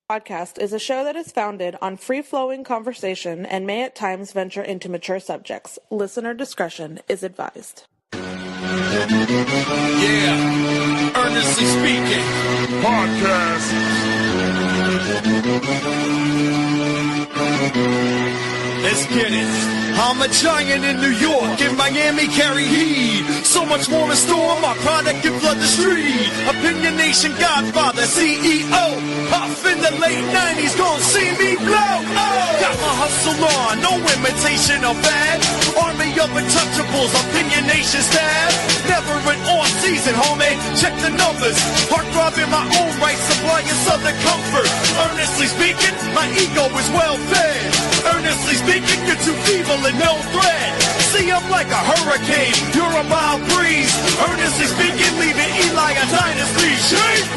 Podcast is a show that is founded on free-flowing conversation and may at times venture into mature subjects. Listener discretion is advised. Yeah, Earnestly Speaking Podcast. Let's get it. I'm a giant in New York, in Miami carry heat. So much more in store, my product can flood the street. Opinion Nation Godfather, CEO. Puff in the late 90s, gon' see me blow. Oh. Got my hustle on, no imitation of bad. Army of untouchables, Opinion Nation staff. Never an off season, homie, check the numbers. Heart throb in my own right, supplying southern comfort. Earnestly speaking, my ego is well fed. Earnestly speaking, you're too feeble and no threat. See, I'm like a hurricane, you're a mild breeze. Earnestly speaking, leaving Eli a dynasty. Shake!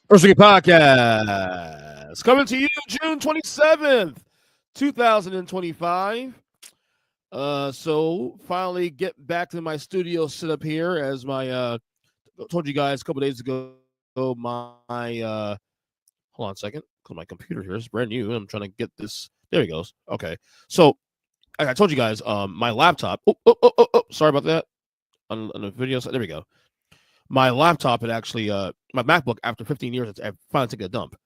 Earnestly Podcast coming to you June 27th, 2025. So finally get back to my studio setup here as my told you guys a couple days ago my hold on a second, because my computer here is brand new and I'm trying to get this. There he goes. Okay, so I told you guys my laptop, sorry about that on the video. So there we go. My laptop had actually my MacBook, after 15 years, I finally took a dump,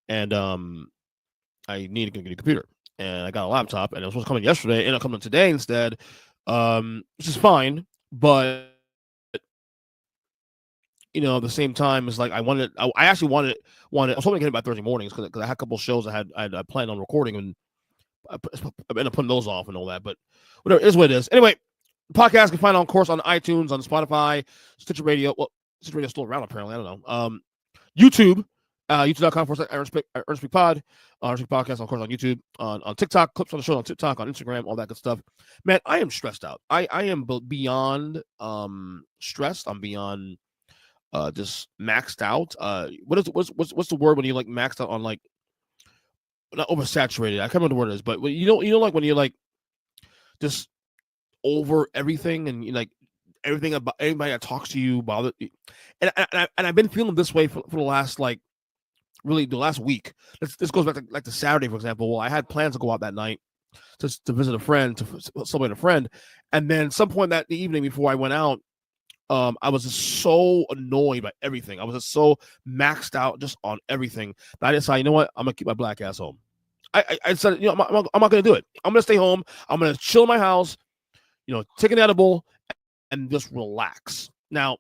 and I needed to get a computer, and I got a laptop, and it was supposed to come in yesterday, and it'll come in today instead, which is fine, but you know, at the same time, it's like I actually wanted. I was hoping to get it by Thursday mornings because I had a couple of shows I planned on recording, and I ended up putting those off and all that. But whatever, it is what it is. Anyway, podcast you can find of course on iTunes, on Spotify, Stitcher Radio. Well, Stitcher Radio's still around apparently. I don't know. YouTube, youtube.com/EarnestSpeak Podcast, of course, on YouTube, on TikTok, clips on the show on TikTok, on Instagram, all that good stuff. Man, I am stressed out. I am beyond stressed. I'm beyond just maxed out. What's the word when you like maxed out on, like, not oversaturated? I can't remember the word it is, but you know like when you're like just over everything, and you like everything about everybody that talks to you bothers you. And I've been feeling this way for the last, like, really the last week. This goes back to like the Saturday, for example. Well, I had plans to go out that night to visit a friend, to celebrate a friend, and then some point that the evening before I went out, I was just so annoyed by everything. I was just so maxed out just on everything that I decided, you know what, I'm gonna keep my black ass home. I said, you know, I'm not gonna do it. I'm gonna stay home. I'm gonna chill in my house, you know, take an edible and just relax. Now,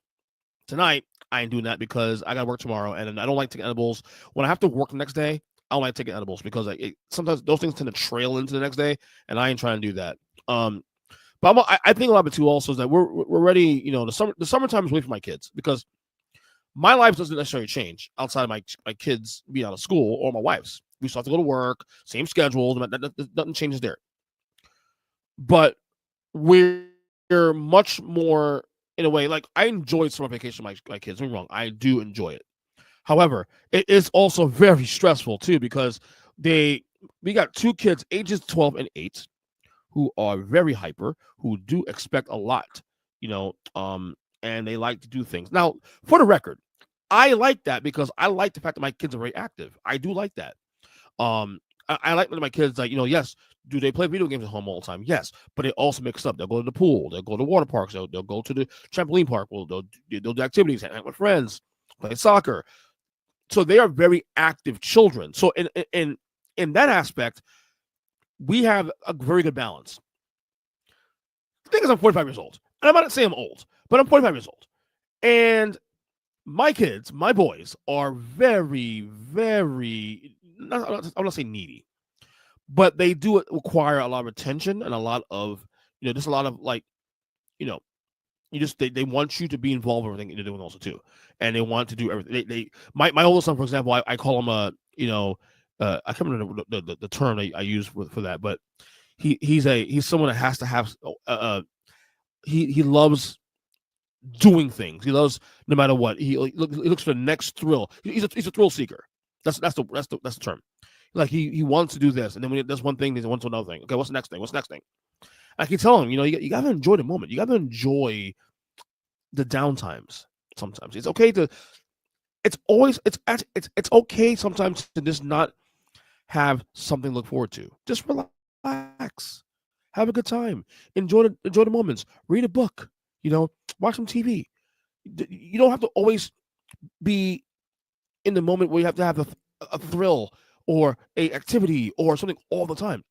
tonight I ain't doing that because I gotta work tomorrow, and I don't like taking edibles. When I have to work the next day, I don't like taking edibles because sometimes those things tend to trail into the next day, and I ain't trying to do that. But I think a lot of it too also is that we're ready. You know, the summertime is waiting for my kids, because my life doesn't necessarily change outside of my kids being out of school, or my wife's. We still have to go to work, same schedule. Nothing changes there. But we're much more, in a way, like, I enjoyed summer vacation with my kids. Don't get me wrong, I do enjoy it. However, it is also very stressful too, because we got two kids, ages 12 and 8. Who are very hyper, who do expect a lot, you know, and they like to do things. Now, for the record, I like that because I like the fact that my kids are very active. I do like that. I like that my kids, like, you know, yes, do they play video games at home all the time? Yes, but they also mix up. They'll go to the pool, they'll go to water parks, they'll go to the trampoline park, they'll do activities, hang out with friends, play soccer. So they are very active children. So in that aspect, we have a very good balance. The thing is, I'm 45 years old. And I'm not saying I'm old, but I'm 45 years old. And my kids, my boys, are very, very, I'm not saying needy, but they do require a lot of attention and a lot of, you know, just a lot of, like, you know, they want you to be involved in everything you're doing also too. And they want to do everything. My oldest son, for example, I call him you know, I can't remember the term I use for that, but he's someone that has to have he loves doing things. He loves, no matter what. He looks for the next thrill. He's a thrill seeker. That's the term. Like he wants to do this, and then when he does one thing, he wants another thing. Okay, what's the next thing? I keep telling him, you got to enjoy the moment. You got to enjoy the downtimes. Sometimes it's okay to. It's okay sometimes to just not have something to look forward to. Just relax, have a good time, enjoy the moments. Read a book. Watch some TV. You don't have to always be in the moment where you have to have a thrill or a activity or something all the time.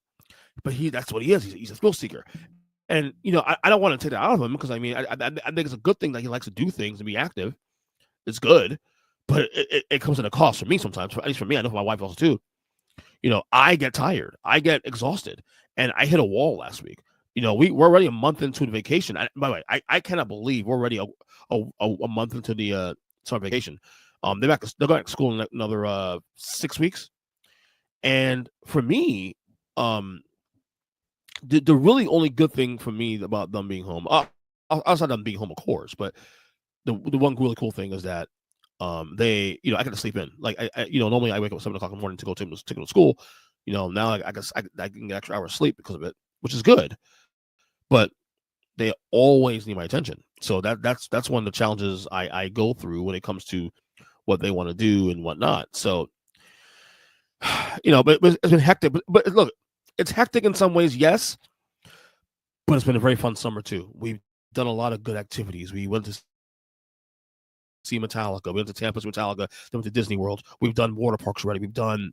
But that's what he is. He's a thrill seeker. And I don't want to take that out of him because I think it's a good thing that he likes to do things and be active. It's good, but it comes at a cost for me sometimes. At least for me, I know for my wife also too. I get tired, I get exhausted, and I hit a wall last week. We're already a month into the vacation. By the way, I cannot believe we're already a month into the summer vacation. They're going back to school in another 6 weeks, and for me, the really only good thing for me about them being home, outside them being home, of course, but the one really cool thing is that they, I get to sleep in. Like normally I wake up at 7 o'clock in the morning to go take them to school. Now I can get extra hours of sleep because of it, which is good. But they always need my attention. So that's one of the challenges I go through when it comes to what they want to do and whatnot. So but it's been hectic. But look, it's hectic in some ways, yes. But it's been a very fun summer too. We've done a lot of good activities. We went to see Metallica. We went to Tampa to Metallica. Then went to Disney World. We've done water parks already. We've done,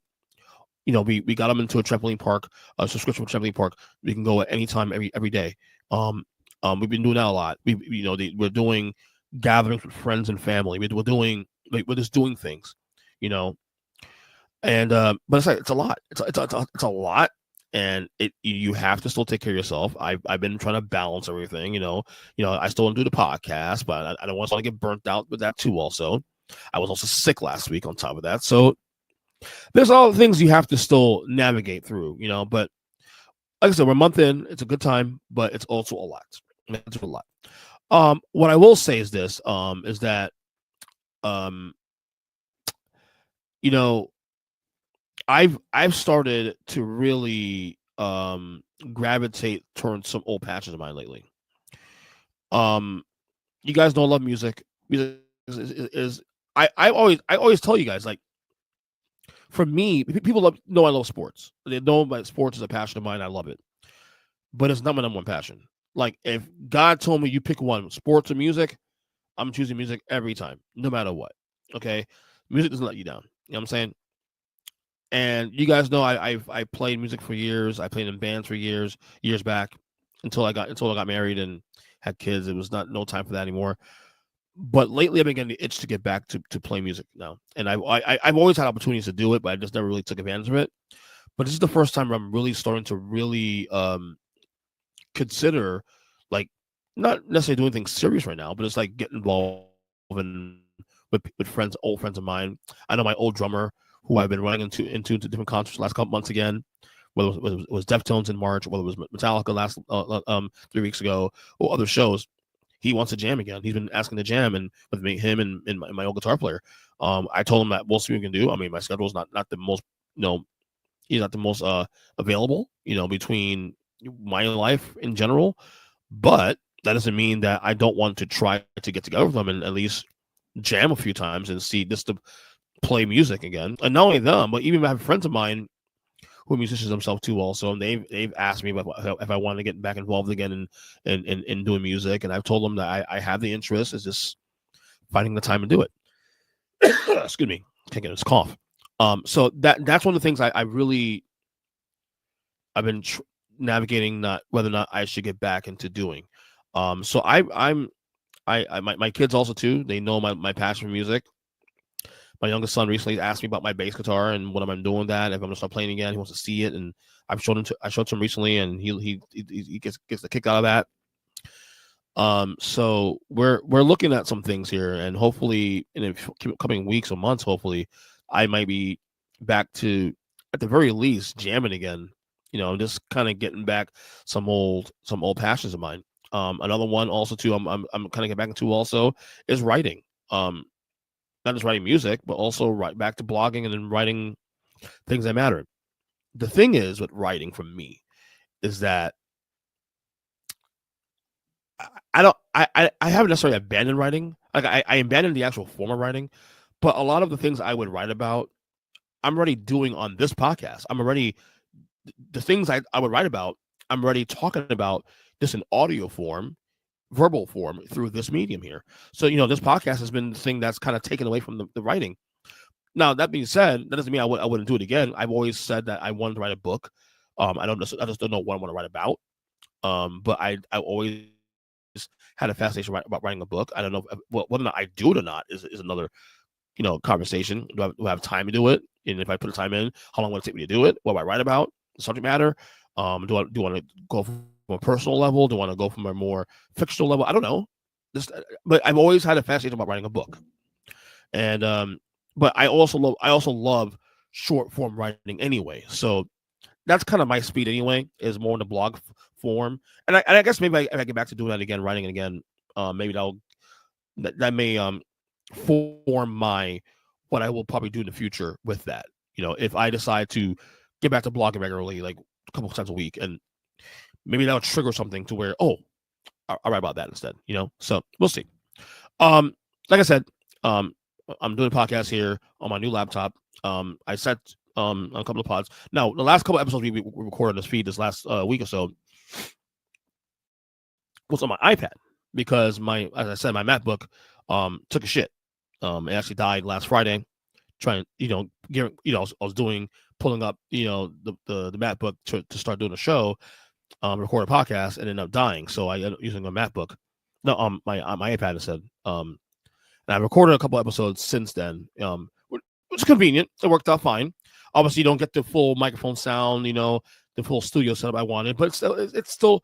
we got them into a trampoline park, a subscription for trampoline park. We can go at any time, every day. We've been doing that a lot. We're doing gatherings with friends and family. We're just doing things, and but it's a lot. It's a lot. And you have to still take care of yourself. I've been trying to balance everything, I still want to do the podcast, but I don't want to get burnt out with that too. Also, I was also sick last week on top of that, so there's all the things you have to still navigate through, But like I said, we're a month in. It's a good time, but it's also a lot. It's a lot. What I will say is this: is that I've started to really gravitate towards some old passions of mine lately. You guys know I love music. Music is I always tell you guys, like, for me, people know I love sports. They know my sports is a passion of mine. I love it, but it's not my number one passion. Like, if God told me you pick one, sports or music, I'm choosing music every time, no matter what. Okay, music doesn't let you down. You know what I'm saying? And you guys know I played music for years. I played in bands for years back until I got married and had kids. It was no time for that anymore. But lately, I've been getting the itch to get back to play music now. And I've always had opportunities to do it, but I just never really took advantage of it. But this is the first time I'm really starting to really consider, like, not necessarily doing things serious right now, but it's like getting involved with friends, old friends of mine. I know my old drummer, who I've been running into different concerts the last couple months again, whether it was Deftones in March, whether it was Metallica last 3 weeks ago, or other shows. He wants to jam again. He's been asking to jam, and with me, him and my old guitar player. I told him that we'll see what we can do. I mean, my schedule is not the most, he's not the most available, between my life in general, but that doesn't mean that I don't want to try to get together with them and at least jam a few times and see just to play music again. And not only them, but even I have friends of mine who are musicians themselves too also, and they've asked me if I want to get back involved again in doing music, and I've told them that I have the interest. It's just finding the time to do it. Excuse me, can't get this cough. So that's one of the things I've been navigating, not whether or not I should get back into doing. So my kids also too, they know my passion for music. My youngest son recently asked me about my bass guitar and what am I doing with that. If I'm gonna start playing again, he wants to see it, and I showed to him recently, and he gets the kick out of that. So we're looking at some things here, and hopefully in the coming weeks or months, hopefully I might be back to, at the very least, jamming again. Just kind of getting back some old passions of mine. Another one also too, I'm kind of getting back into also is writing. Not just writing music, but also back to blogging and then writing things that matter. The thing is with writing for me is that I don't I haven't necessarily abandoned writing. Like I abandoned the actual form of writing, but a lot of the things I would write about, I'm already doing on this podcast. I'm already the things I would write about, I'm already talking about this in audio form, verbal form through this medium here. So, this podcast has been the thing that's kind of taken away from the writing. Now, that being said, that doesn't mean I wouldn't do it again. I've always said that I wanted to write a book. I just don't know what I want to write about. But I always had a fascination about writing a book. I don't know whether or not I do it or not is another conversation. Do I have time to do it? And if I put the time in, how long will it take me to do it? What do I write about? The subject matter? Do I want to go from a personal level? Do I want to go from a more fictional level? I don't know. But I've always had a fascination about writing a book, and but I also love short form writing anyway. So that's kind of my speed anyway. Is more in the blog form, and I guess maybe if I get back to doing that again, writing it again, maybe that may form what I will probably do in the future with that. If I decide to get back to blogging regularly, like a couple of times a week, and maybe that'll trigger something to where, I'll write about that instead. So we'll see. Like I said, I'm doing a podcast here on my new laptop. I set a couple of pods. Now, the last couple of episodes we recorded on this feed this last week or so was on my iPad because as I said, my MacBook took a shit. It actually died last Friday. Trying, I was pulling up, the MacBook to start doing a show, record a podcast, and ended up dying. So I ended up using a MacBook, no, my iPad instead. And I recorded a couple episodes since then, which is convenient. It worked out fine. Obviously, you don't get the full microphone sound, the full studio setup I wanted, but it's still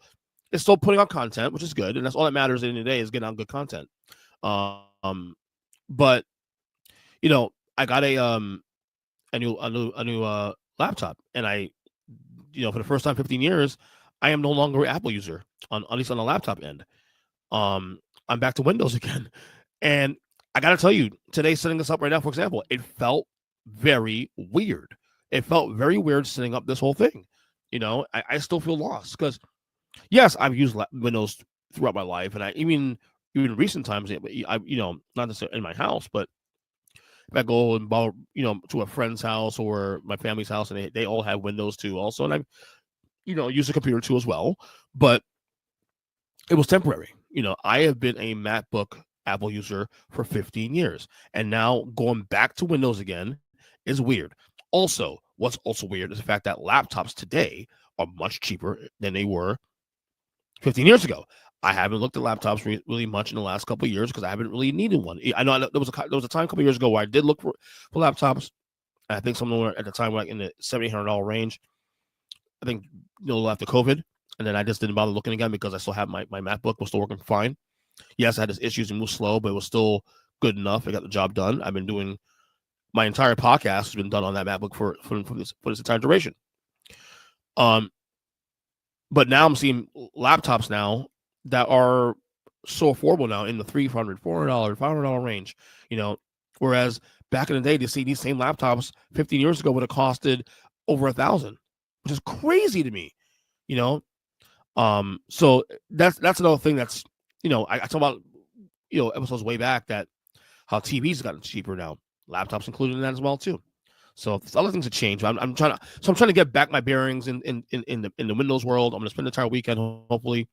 putting out content, which is good, and that's all that matters at the end of the day is getting out good content. But I got a new laptop, and I, for the first time in 15 years, I am no longer an Apple user at least on the laptop end. I'm back to Windows again, and I got to tell you, today setting this up right now, for example, it felt very weird. It felt very weird setting up this whole thing. I still feel lost because, yes, I've used Windows throughout my life, and I even recent times, I not necessarily in my house, but if I go and borrow, to a friend's house or my family's house, and they all have Windows too, also, and I've used a computer too as well, but it was temporary. I have been a MacBook Apple user for 15 years, and now going back to Windows again is weird. Also, what's also weird is the fact that laptops today are much cheaper than they were 15 years ago. I haven't looked at laptops really much in the last couple of years because I haven't really needed one. I know there was a time a couple of years ago where I did look for laptops. I think some of them were at the time like in the $700-800 range. I think after COVID, and then I just didn't bother looking again because I still have my MacBook was still working fine. Yes, I had issues and moved slow, but it was still good enough. I got the job done. I've been doing my entire podcast has been done on that MacBook for this entire duration. But now I'm seeing laptops now that are so affordable now in the $300, $400, $500 range, whereas back in the day to see these same laptops 15 years ago would have costed over $1,000, which is crazy to me, so that's another thing that's, I talk about, episodes way back that how TVs gotten cheaper now, laptops included in that as well too. So there's other things that change. I'm trying to get back my bearings in the Windows world. I'm going to spend the entire weekend hopefully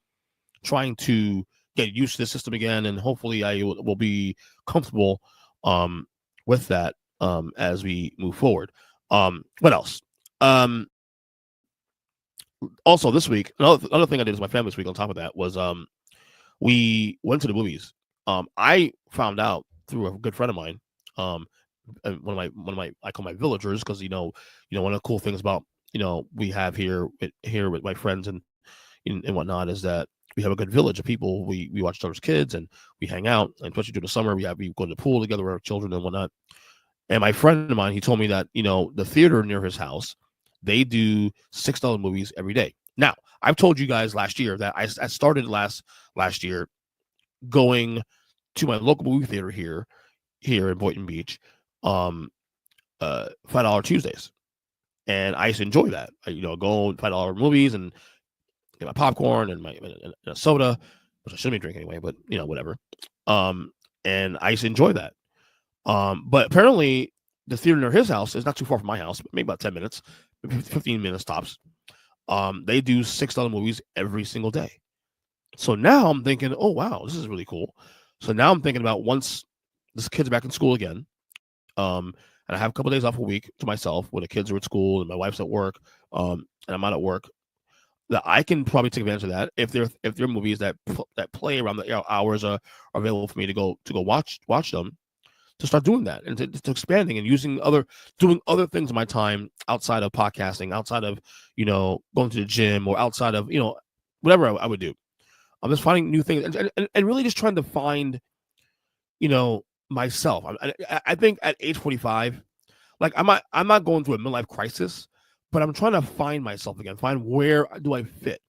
trying to get used to the system again, and hopefully I will be comfortable with that as we move forward. What else? Also this week, another thing I did with my family this week on top of that was we went to the movies. I found out through a good friend of mine, one of my I call my villagers, because one of the cool things about we have here with my friends and whatnot is that we have a good village of people. We watch each other's kids and we hang out, and especially during the summer we go to the pool together with our children and whatnot. And my friend of mine, he told me that the theater near his house, they do $6 movies every day. Now, I've told you guys last year that I started last year going to my local movie theater here in Boynton Beach, $5 Tuesdays, and I used to enjoy that. I, go $5 movies and get my popcorn and a soda. which I shouldn't be drinking anyway, but whatever. And I used to enjoy that. But apparently the theater near his house is not too far from my house, maybe about 10 minutes, 15 minutes tops. They do $6 movies every single day. So now I'm thinking, oh wow, this is really cool. So now I'm thinking about once this kid's back in school again, and I have a couple of days off a week to myself when the kids are at school and my wife's at work, and I'm not at work, that I can probably take advantage of that if there are movies that play around the hours are available for me to go watch them, to start doing that and to expanding and doing other things in my time outside of podcasting, outside of going to the gym, or outside of whatever I would do. I'm just finding new things and really just trying to find myself. I think at age 45, like I'm not going through a midlife crisis, but I'm trying to find myself again, find where do I fit,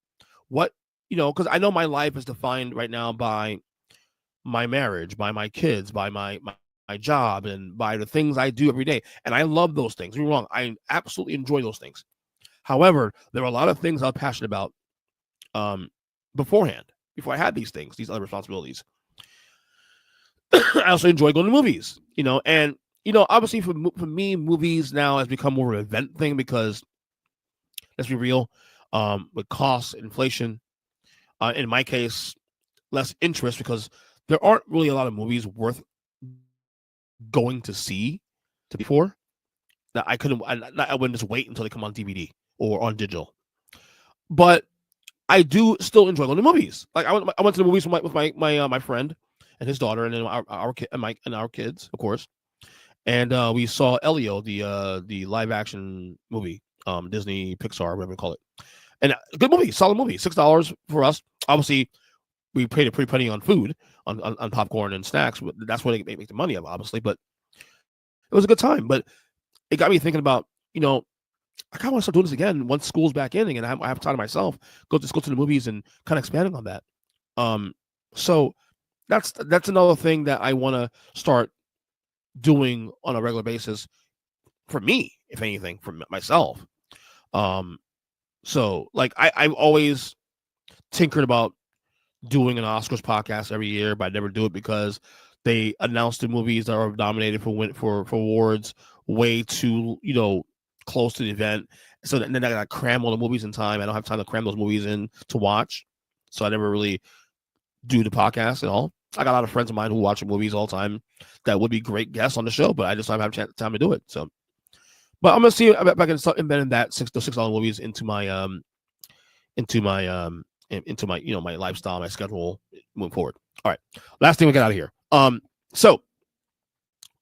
what because I know my life is defined right now by my marriage, by my kids, by my job, and by the things I do every day. And I love those things. Don't get me wrong, I absolutely enjoy those things. However, there are a lot of things I was passionate about beforehand, before I had these other responsibilities. I also enjoy going to movies, and obviously for me, movies now has become more of an event thing because, let's be real, with costs, inflation, in my case, less interest because there aren't really a lot of movies worth going to see before that I wouldn't just wait until they come on DVD or on digital. But I do still enjoy going to movies. Like I went to the movies with my friend and his daughter, and then our kids, of course. And we saw Elio, the live action movie, Disney Pixar, whatever you call it. And a good movie, solid movie, $6 for us. Obviously, we paid a pretty penny on food, on popcorn and snacks. That's what they make the money of, obviously. But it was a good time. But it got me thinking about, I kind of want to start doing this again once school's back in, and I have time to myself. Go to the movies and kind of expanding on that. So that's another thing that I want to start doing on a regular basis for me, if anything, for myself. So like I've always tinkered about doing an Oscars podcast every year, but I never do it because they announce the movies that are nominated for awards way too close to the event, so then I gotta cram all the movies in time. I don't have time to cram those movies in to watch, so I never really do the podcast at all. I got a lot of friends of mine who watch movies all the time that would be great guests on the show, but I just don't have time to do it. So, but I'm gonna see if I can start embedding that $6 movies into my my lifestyle, my schedule moving forward. All right, last thing we get out of here. So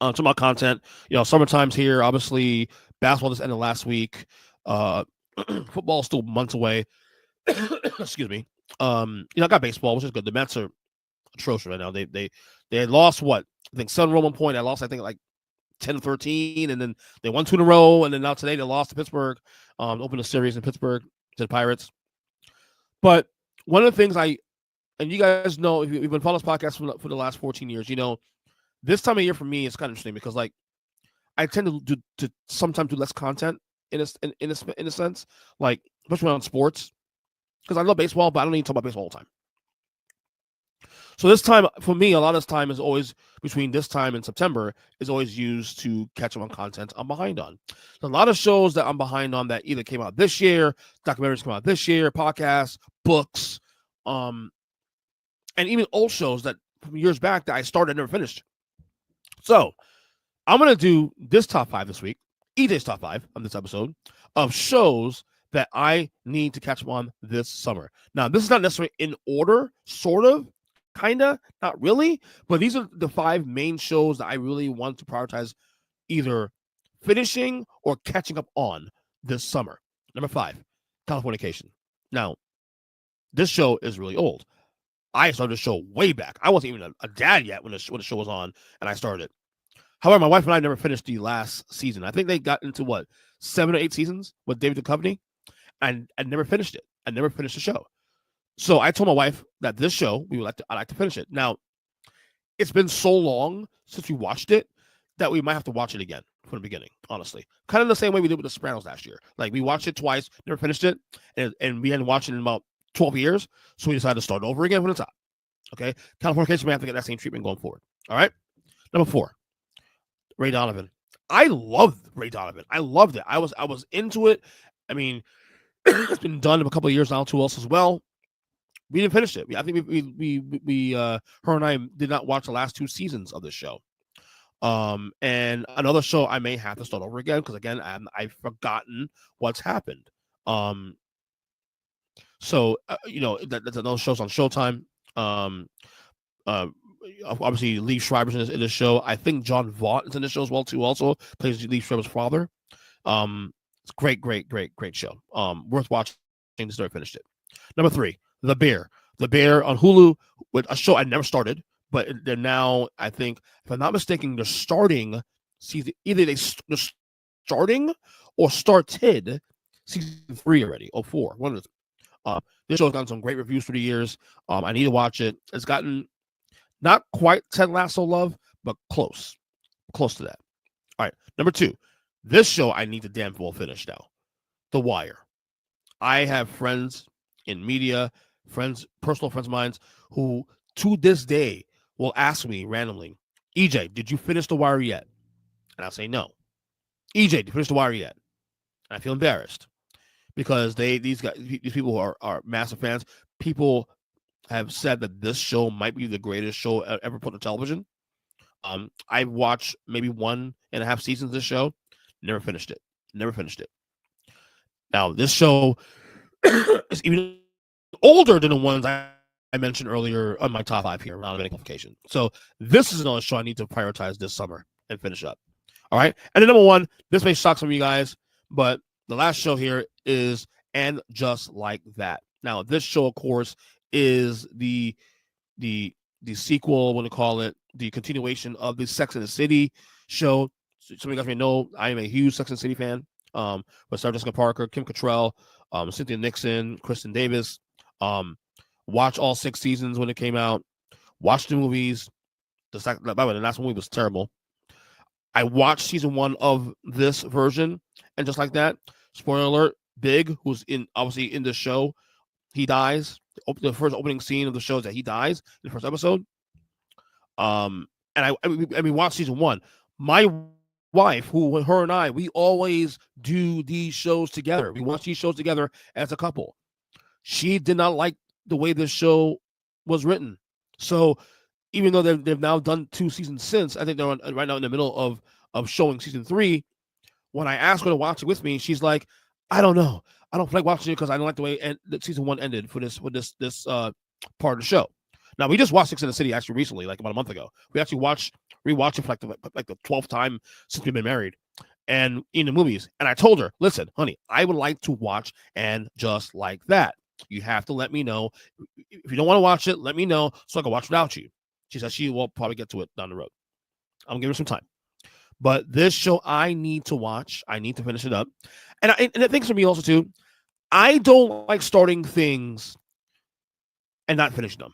to my content, summertime's here. Obviously, basketball just ended last week. Football is still months away. Excuse me. I got baseball, which is good. The Mets are atrocious right now. They had lost what? I think 7 at one point. I lost, I think, like 10-13, and then they won 2 in a row, and then now today they lost to Pittsburgh. Opened a series in Pittsburgh to the Pirates. But one of the things and you guys know, if you've been following this podcast for the last 14 years, this time of year for me is kind of interesting because like I tend to sometimes do less content in a sense, like especially on sports, because I love baseball, but I don't need to talk about baseball all the time. So this time for me, a lot of this time is always between this time and September is always used to catch up on content I'm behind on. So a lot of shows that I'm behind on that either came out this year, documentaries come out this year, podcasts, books, and even old shows that from years back that I started and never finished. So I'm going to do this top 5 this week, EJ's top 5 on this episode of shows that I need to catch up on this summer. Now, this is not necessarily in order, sort of, kind of, not really, but these are the 5 main shows that I really want to prioritize either finishing or catching up on this summer. Number 5, Californication. Now, this show is really old. I started the show way back. I wasn't even a dad yet when the show was on, and I started it. However, my wife and I never finished the last season. I think they got into 7 or 8 seasons with David Duchovny, and I never finished it. I never finished the show. So I told my wife that this show I'd like to finish it. Now, it's been so long since we watched it that we might have to watch it again from the beginning. Honestly, kind of the same way we did with The Sopranos last year. Like we watched it twice, never finished it, and we hadn't watched it in about 12 years, so we decided to start over again from the top. Okay, Californication may have to get that same treatment going forward. All right. Number 4, Ray Donovan. I loved Ray Donovan. I loved it. I was into it. I mean, it's been done in a couple of years now to us as well. We didn't finish it. I think we her and I did not watch the last 2 seasons of this show. And another show I may have to start over again because again I've forgotten what's happened. So that's another show's on Showtime. Obviously Lee Schreiber's in the show. I think John Vaught is in the show as well too. Also plays Lee Schreiber's father. It's great show. Worth watching. Just never finished it. Number 3, The Bear. The Bear on Hulu, with a show I never started, but they're now, I think, if I'm not mistaken, they're starting season. Either they're starting or started season 3 already. 4. One of those. This show's gotten some great reviews through the years. I need to watch it. It's gotten not quite Ted Lasso love, but close to that. All right, number 2. This show I need to damn well finish now. The Wire. I have friends in media, personal friends of mine, who to this day will ask me randomly, EJ, did you finish The Wire yet? And I'll say no. EJ, did you finish The Wire yet? And I feel embarrassed because these people who are massive fans. People have said that this show might be the greatest show ever put on television. I've watched maybe 1.5 seasons of this show. Never finished it. Now, this show is even older than the ones I mentioned earlier on my top 5 here, round of any qualification. So this is another show I need to prioritize this summer and finish up. All right. And then number 1, this may shock some of you guys, but the last show here is And Just Like That. Now, this show, of course, is the sequel, what to call it, the continuation of the Sex and the City show. Some of you guys may know I am a huge Sex and the City fan. With Sarah Jessica Parker, Kim Cattrall, Cynthia Nixon, Kristen Davis. Watch all 6 seasons when it came out. Watch the movies. By the way, the last movie was terrible. I watched season 1 of this version, and just like that, spoiler alert, Big, who's obviously in the show, he dies. The first opening scene of the show is that he dies in the first episode. And we watched season 1. My wife, her and I, we always do these shows together. We watch these shows together as a couple. She did not like the way this show was written. So even though they've now done 2 seasons since, I think they're right now in the middle of showing season 3. When I asked her to watch it with me, she's like, I don't know. I don't like watching it because I don't like the way season 1 ended for this part of the show. Now, we just watched Sex and the City actually recently, like about a month ago. We actually rewatched it for like the 12th time since we've been married, and in the movies. And I told her, listen, honey, I would like to watch And Just Like That. You have to let me know. If you don't want to watch it, let me know so I can watch without you. She said she will probably get to it down the road. I'm giving her some time. But this show I need to watch. I need to finish it up. And the thing for me also too, I don't like starting things and not finishing them.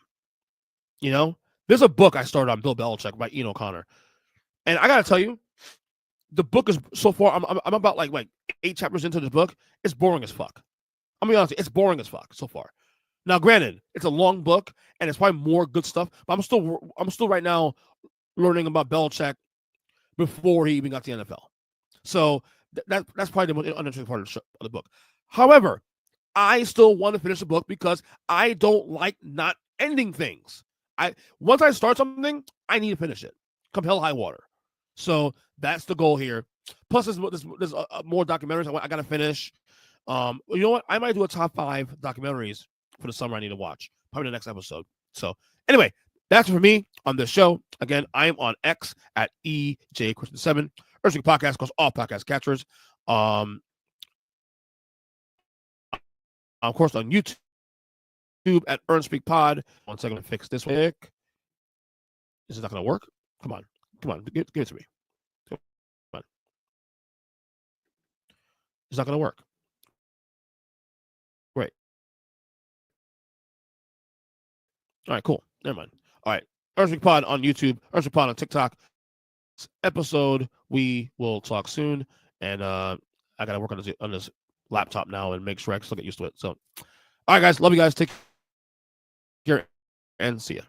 You know, there's a book I started on Bill Belichick by Ian O'Connor, and I gotta tell you, the book is so far. I'm about like 8 chapters into this book. It's boring as fuck. I'm gonna be honest, it's boring as fuck so far. Now, granted, it's a long book and it's probably more good stuff, but I'm still right now learning about Belichick before he even got to the NFL. So that's probably the most uninteresting part of the book. However, I still want to finish the book because I don't like not ending things. Once I start something, I need to finish it. Come hell high water. So that's the goal here. Plus, there's more documentaries I got to finish. You know what? I might do a top 5 documentaries for the summer I need to watch. Probably the next episode. So anyway, that's for me on this show. Again, I am on X at EJ Christian 7. Earnestly podcast across all podcast catchers. Of course, on YouTube at Earnestly Pod. 1 second to fix this one. Is it not going to work? Come on. Give it to me. Come on. It's not going to work. Great. All right, cool. Never mind. All right. Earnestly Pod on YouTube. Earnestly Pod on TikTok. Episode. We will talk soon. And I got to work on this laptop now and make sure I still get used to it. So, all right, guys. Love you guys. Take care and see ya.